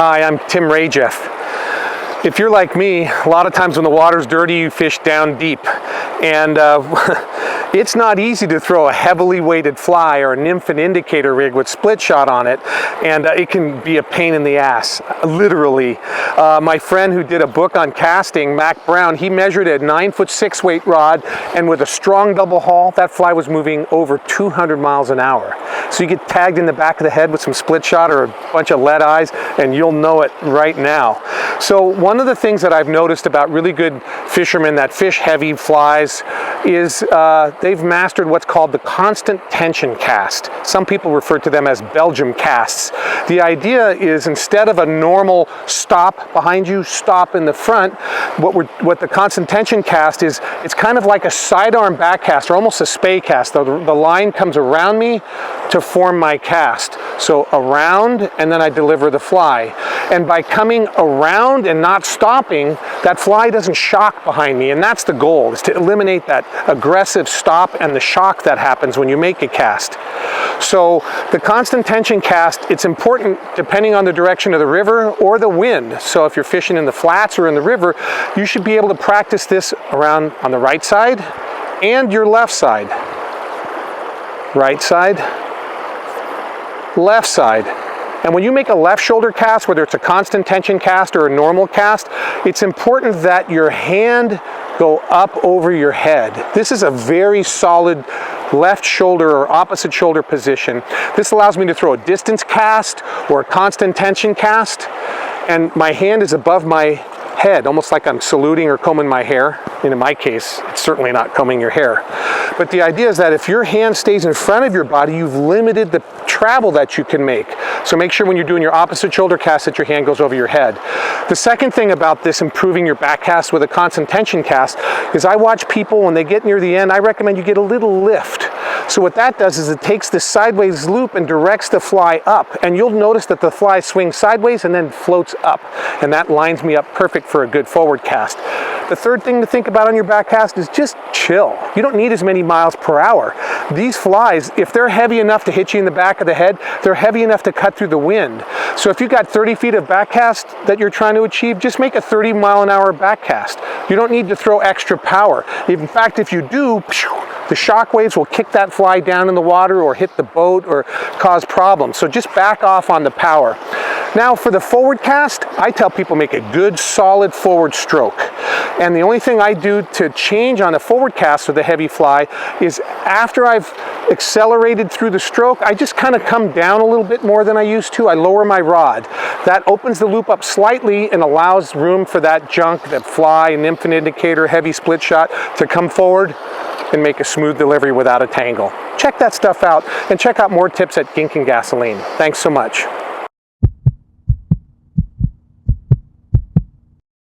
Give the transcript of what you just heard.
Hi, I'm Tim Rajeff. If you're like me, a lot of times when the water's dirty, you fish down deep. And it's not easy to throw a heavily weighted fly or a nymph and indicator rig with split shot on it, and it can be a pain in the ass, literally. My friend who did a book on casting, Mac Brown, he measured a 9'6" weight rod, and with a strong double haul, that fly was moving over 200 miles an hour. So you get tagged in the back of the head with some split shot or a bunch of lead eyes, and you'll know it right now. So one of the things that I've noticed about really good fishermen that fish heavy flies is they've mastered what's called the constant tension cast. Some people refer to them as Belgium casts. The idea is, instead of a normal stop behind you, stop in the front, what the constant tension cast is, it's kind of like a sidearm back cast, or almost a spay cast. The line comes around me to form my cast. So around, and then I deliver the fly. And by coming around and not stopping, that fly doesn't shock behind me, and that's the goal, is to eliminate that aggressive stop and the shock that happens when you make a cast. So the constant tension cast, it's important depending on the direction of the river or the wind. So if you're fishing in the flats or in the river, you should be able to practice this around on the right side and your left side. Right side, left side. And when you make a left shoulder cast, whether it's a constant tension cast or a normal cast, it's important that your hand go up over your head. This is a very solid left shoulder or opposite shoulder position. This allows me to throw a distance cast or a constant tension cast, and my hand is above my head, almost like I'm saluting or combing my hair. And in my case, it's certainly not combing your hair. But the idea is that if your hand stays in front of your body, you've limited the travel that you can make. So make sure when you're doing your opposite shoulder cast that your hand goes over your head. The second thing about this improving your back cast with a constant tension cast is I watch people when they get near the end, I recommend you get a little lift. So what that does is it takes this sideways loop and directs the fly up, and you'll notice that the fly swings sideways and then floats up, and that lines me up perfect for a good forward cast. The third thing to think about on your back cast is just chill. You don't need as many miles per hour. These flies, if they're heavy enough to hit you in the back of the head, they're heavy enough to cut through the wind. So if you've got 30 feet of back cast that you're trying to achieve, just make a 30-mile-an-hour back cast. You don't need to throw extra power. In fact, if you do, the shock waves will kick that fly down in the water or hit the boat or cause problems. So just back off on the power. Now for the forward cast, I tell people make a good solid forward stroke. And the only thing I do to change on a forward cast with a heavy fly is after I've accelerated through the stroke, I just kind of come down a little bit more than I used to. I lower my rod. That opens the loop up slightly and allows room for that junk, that fly, nymph and indicator, heavy split shot to come forward and make a smooth delivery without a tangle. Check that stuff out and check out more tips at Gink and Gasoline. Thanks so much.